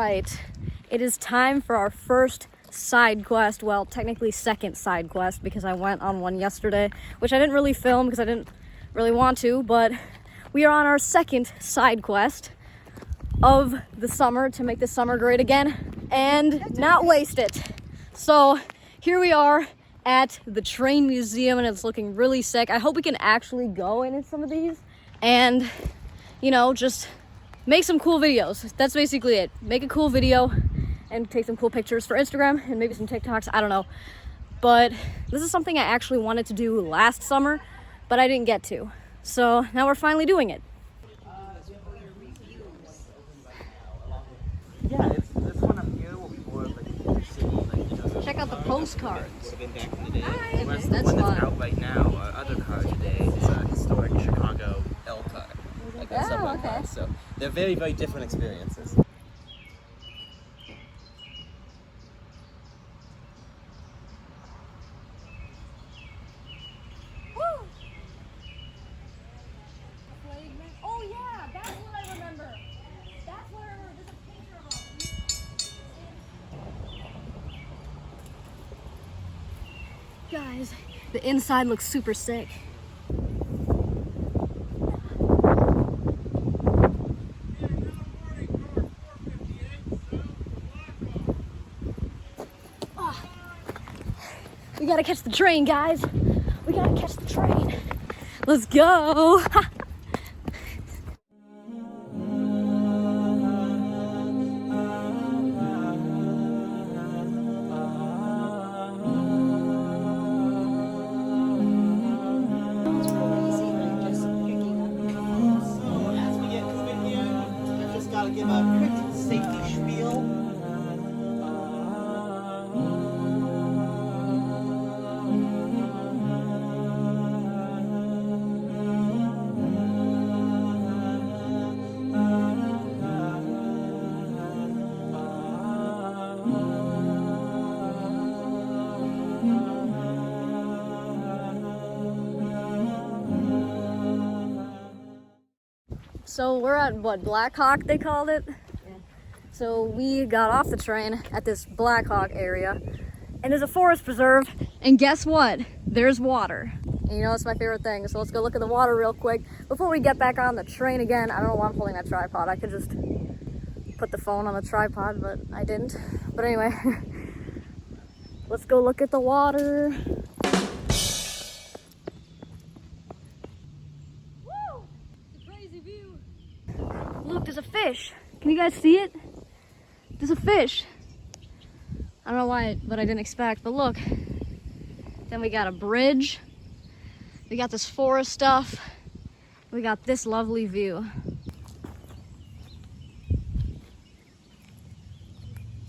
right, it is time for our first side quest. Well, technically second side quest, because I went on one yesterday, which I didn't really film because I didn't really want to, but we are on our second side quest of the summer to make the summer great again and not waste it. So here we are at the train museum and it's looking really sick. I hope we can actually go in some of these and, you know, just make some cool videos. That's basically it. Make a cool video and take some cool pictures for Instagram and maybe some TikToks, I don't know. But this is something I actually wanted to do last summer, but I didn't get to. So now we're finally doing it. Yeah, it's this one up here will be more of like the city, like, you know, Check out the postcards. Back in the day. Hi. Whereas That's the one fun. that's out right now, our other car today, is a historic Chicago L car. Like a subway car. So they're very, very different experiences. Oh yeah, that's what I remember. That's what I remember. There's a picture of us. Guys, the inside looks super sick. Oh, we gotta catch the train, guys. We gotta catch the train. Let's go. Gotta give a quick safety spiel. So we're at what, Black Hawk they called it? Yeah. So we got off the train at this Black Hawk area and there's a forest preserve and guess what? There's water. And you know it's my favorite thing, so let's go look at the water real quick before we get back on the train again. I don't know why I'm holding that tripod. I could just put the phone on the tripod, but I didn't. But anyway, let's go look at the water. Look, there's a fish. Can you guys see it? There's a fish. I don't know why, what I didn't expect, but look. Then we got a bridge. We got this forest stuff. We got this lovely view.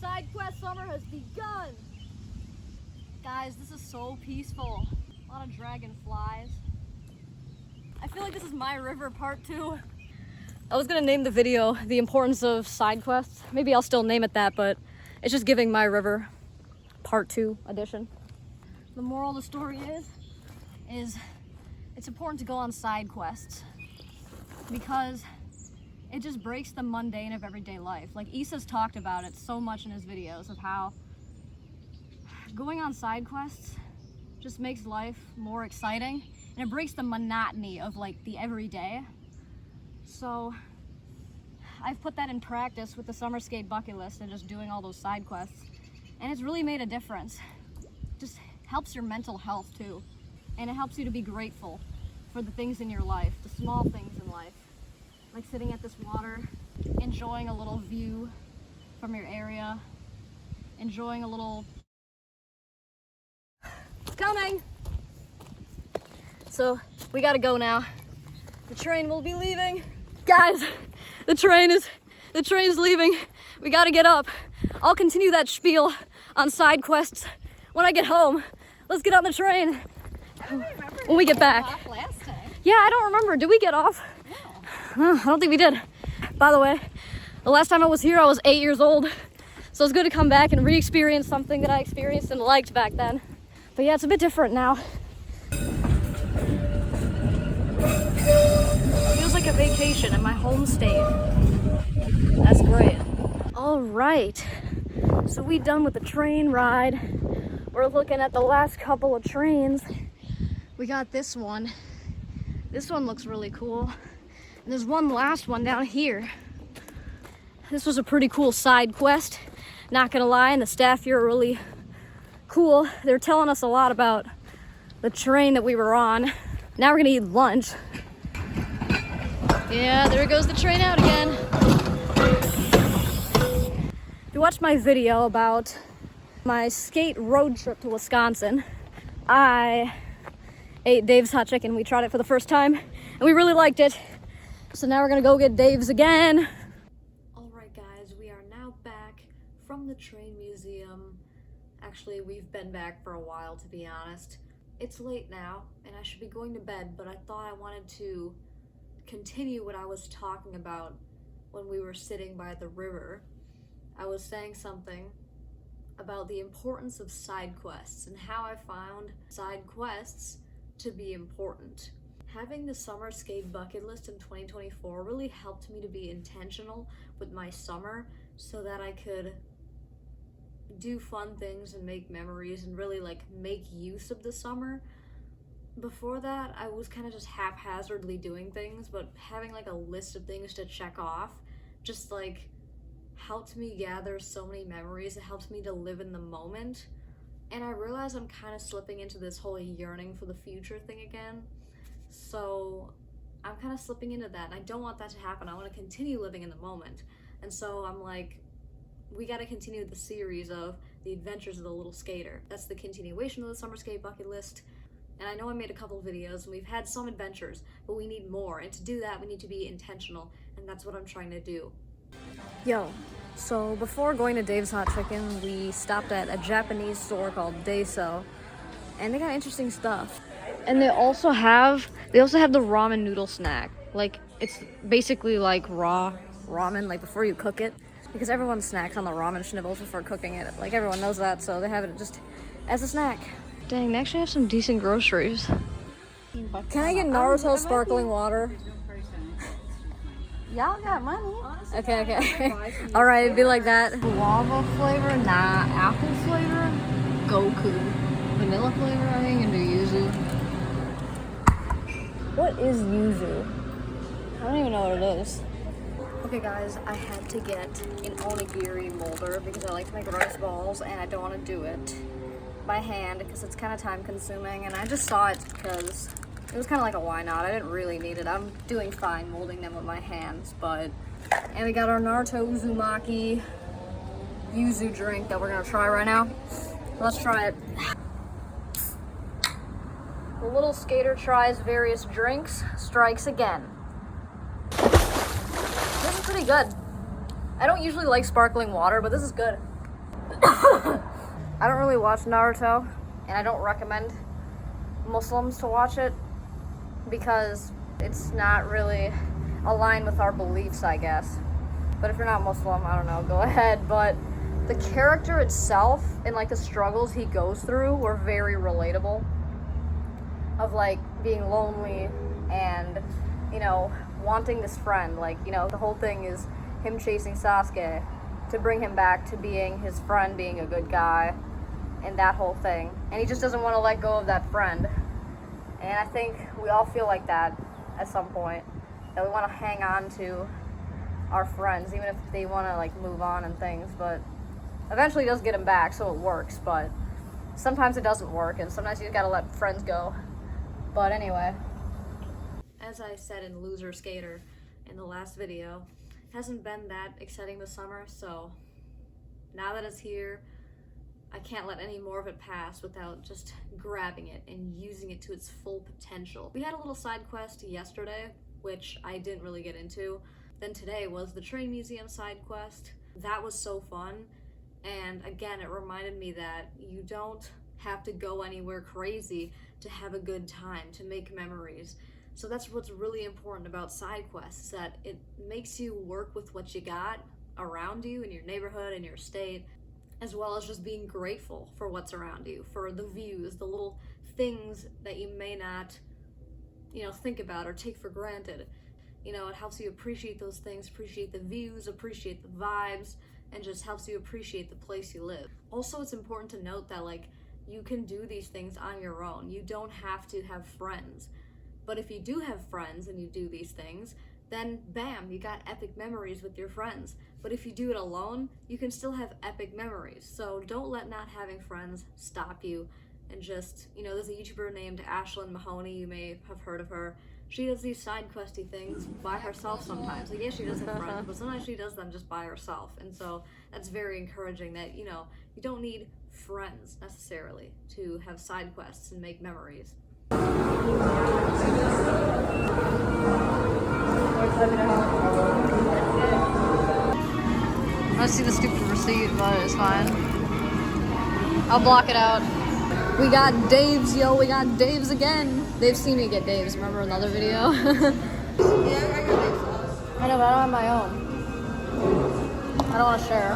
Side quest summer has begun. Guys, this is so peaceful. A lot of dragonflies. I feel like this is my river part 2. I was gonna name the video The Importance of Side Quests. Maybe I'll still name it that, but it's just giving my river part 2 edition. The moral of the story is it's important to go on side quests because it just breaks the mundane of everyday life. Like Issa's talked about it so much in his videos of how going on side quests just makes life more exciting and it breaks the monotony of like the everyday. So I've put that in practice with the summer skate bucket list and just doing all those side quests. And it's really made a difference. Just helps your mental health too. And it helps you to be grateful for the things in your life, the small things in life. Like sitting at this water, enjoying a little view from your area, enjoying a little... It's coming! So we gotta go now. The train will be leaving. Guys, the train's leaving. We gotta get up. I'll continue that spiel on side quests when I get home. Let's get on the train when we get back. Last time. Yeah, I don't remember. Did we get off? No. I don't think we did. By the way, the last time I was here, I was 8 years old. So it's good to come back and re-experience something that I experienced and liked back then. But yeah, it's a bit different now. Feels like a vacation in my home state. That's great. All right, so we done with the train ride. We're looking at the last couple of trains. We got this one. This one looks really cool. And there's one last one down here. This was a pretty cool side quest, not gonna lie, and the staff here are really cool. They're telling us a lot about the train that we were on. Now we're gonna eat lunch. Yeah, there goes the train out again. If you watched my video about my skate road trip to Wisconsin, I ate Dave's hot chicken. We tried it for the first time and we really liked it. So now we're gonna go get Dave's again. All right guys, we are now back from the train museum. Actually, we've been back for a while, to be honest. It's late now and I should be going to bed, but I thought I wanted to continue what I was talking about when we were sitting by the river. I was saying something about the importance of side quests and how I found side quests to be important. Having the summer skate bucket list in 2024 really helped me to be intentional with my summer so that I could do fun things and make memories and really like make use of the summer. Before that, I was kind of just haphazardly doing things, but having like a list of things to check off just like helped me gather so many memories. It helped me to live in the moment. And I realized I'm kind of slipping into this whole yearning for the future thing again. So I'm kind of slipping into that and I don't want that to happen. I want to continue living in the moment. And so I'm like, we got to continue the series of the adventures of the little skater. That's the continuation of the summer skate bucket list. And I know I made a couple of videos and we've had some adventures, but we need more. And to do that, we need to be intentional. And that's what I'm trying to do. Yo, so before going to Dave's Hot Chicken, we stopped at a Japanese store called Daiso, and they got interesting stuff. And they also have the ramen noodle snack. Like, it's basically like raw ramen, like before you cook it, because everyone snacks on the ramen schnibbles before cooking it. Like, everyone knows that, so they have it just as a snack. Dang, they actually have some decent groceries. Can I get Naruto sparkling water? Y'all got money. Okay. All right, it'd be like that. Guava flavor, nah. Apple flavor, Goku. Vanilla flavor, I think, and do yuzu. What is yuzu? I don't even know what it is. Okay, guys, I had to get an onigiri molder because I like to make rice balls, and I don't want to do it by hand because it's kind of time consuming. And I just saw it because it was kind of like a why not. I didn't really need it. I'm doing fine molding them with my hands, but... And we got our Naruto Uzumaki yuzu drink that we're gonna try right now. Let's try it. The little skater tries various drinks, strikes again. This is pretty good. I don't usually like sparkling water, but this is good. I don't really watch Naruto, and I don't recommend Muslims to watch it, because it's not really aligned with our beliefs, I guess. But if you're not Muslim, I don't know, go ahead. But the character itself and like the struggles he goes through were very relatable. Of like being lonely and, you know, wanting this friend. Like, you know, the whole thing is him chasing Sasuke to bring him back to being his friend, being a good guy, and that whole thing. And he just doesn't want to let go of that friend. And I think we all feel like that at some point, that we want to hang on to our friends, even if they want to like move on and things. But eventually he does get them back, so it works. But sometimes it doesn't work, and sometimes you gotta let friends go. But anyway, as I said in Loser Skater in the last video, it hasn't been that exciting this summer. So now that it's here, I can't let any more of it pass without just grabbing it and using it to its full potential. We had a little side quest yesterday, which I didn't really get into. Then today was the train museum side quest. That was so fun. And again, it reminded me that you don't have to go anywhere crazy to have a good time, to make memories. So that's what's really important about side quests, that it makes you work with what you got around you in your neighborhood, in your state, as well as just being grateful for what's around you, for the views, the little things that you may not, you know, think about or take for granted. You know, it helps you appreciate those things, appreciate the views, appreciate the vibes, and just helps you appreciate the place you live. Also, it's important to note that like you can do these things on your own. You don't have to have friends. But if you do have friends and you do these things, then bam, you got epic memories with your friends. But if you do it alone, you can still have epic memories. So don't let not having friends stop you. And just, you know, there's a YouTuber named Ashlyn Mahoney, you may have heard of her. She does these side questy things by herself sometimes. Like, yeah, she does have friends, but sometimes she does them just by herself. And so that's very encouraging that, you know, you don't need friends necessarily to have side quests and make memories. I see the stupid receipt, but it's fine. I'll block it out. We got Dave's, yo. We got Dave's again. They've seen me get Dave's. Remember another video? Yeah, I got Dave's sauce. I know, but I don't have my own. I don't want to share.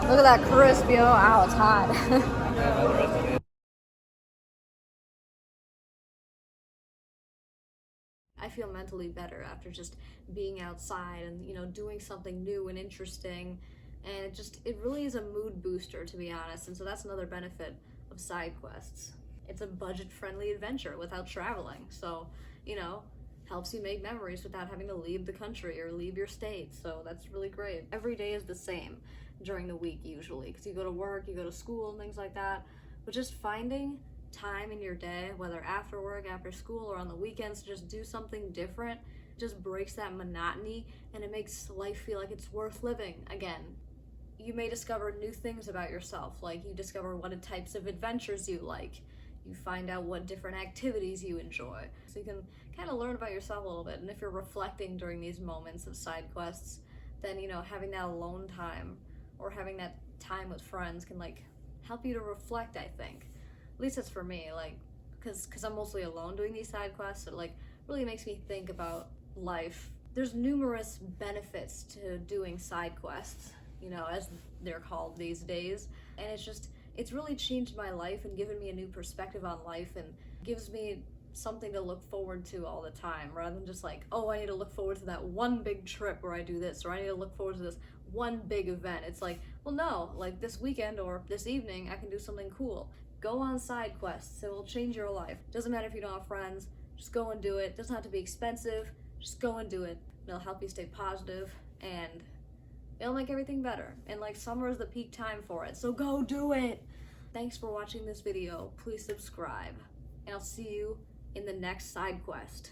Look at that crisp, yo. Ow, it's hot. I feel mentally better after just being outside and, you know, doing something new and interesting. And it really is a mood booster, to be honest. And so that's another benefit of side quests. It's a budget-friendly adventure without traveling. So, you know, helps you make memories without having to leave the country or leave your state. So that's really great. Every day is the same during the week usually, because you go to work, you go to school and things like that. But just finding time in your day, whether after work, after school, or on the weekends, to just do something different, just breaks that monotony and it makes life feel like it's worth living again. You may discover new things about yourself, like you discover what types of adventures you like. You find out what different activities you enjoy. So you can kind of learn about yourself a little bit. And if you're reflecting during these moments of side quests, then, you know, having that alone time or having that time with friends can like help you to reflect, I think. At least that's for me, like, because I'm mostly alone doing these side quests, it like really makes me think about life. There's numerous benefits to doing side quests, you know, as they're called these days. And it's really changed my life and given me a new perspective on life and gives me something to look forward to all the time, rather than just like, oh, I need to look forward to that one big trip where I do this, or I need to look forward to this one big event. It's like, well, no, like this weekend or this evening, I can do something cool. Go on side quests, it will change your life. Doesn't matter if you don't have friends, just go and do it. Doesn't have to be expensive, just go and do it. It'll help you stay positive and it'll make everything better. And like summer is the peak time for it, so go do it. Thanks for watching this video. Please subscribe, and I'll see you in the next side quest.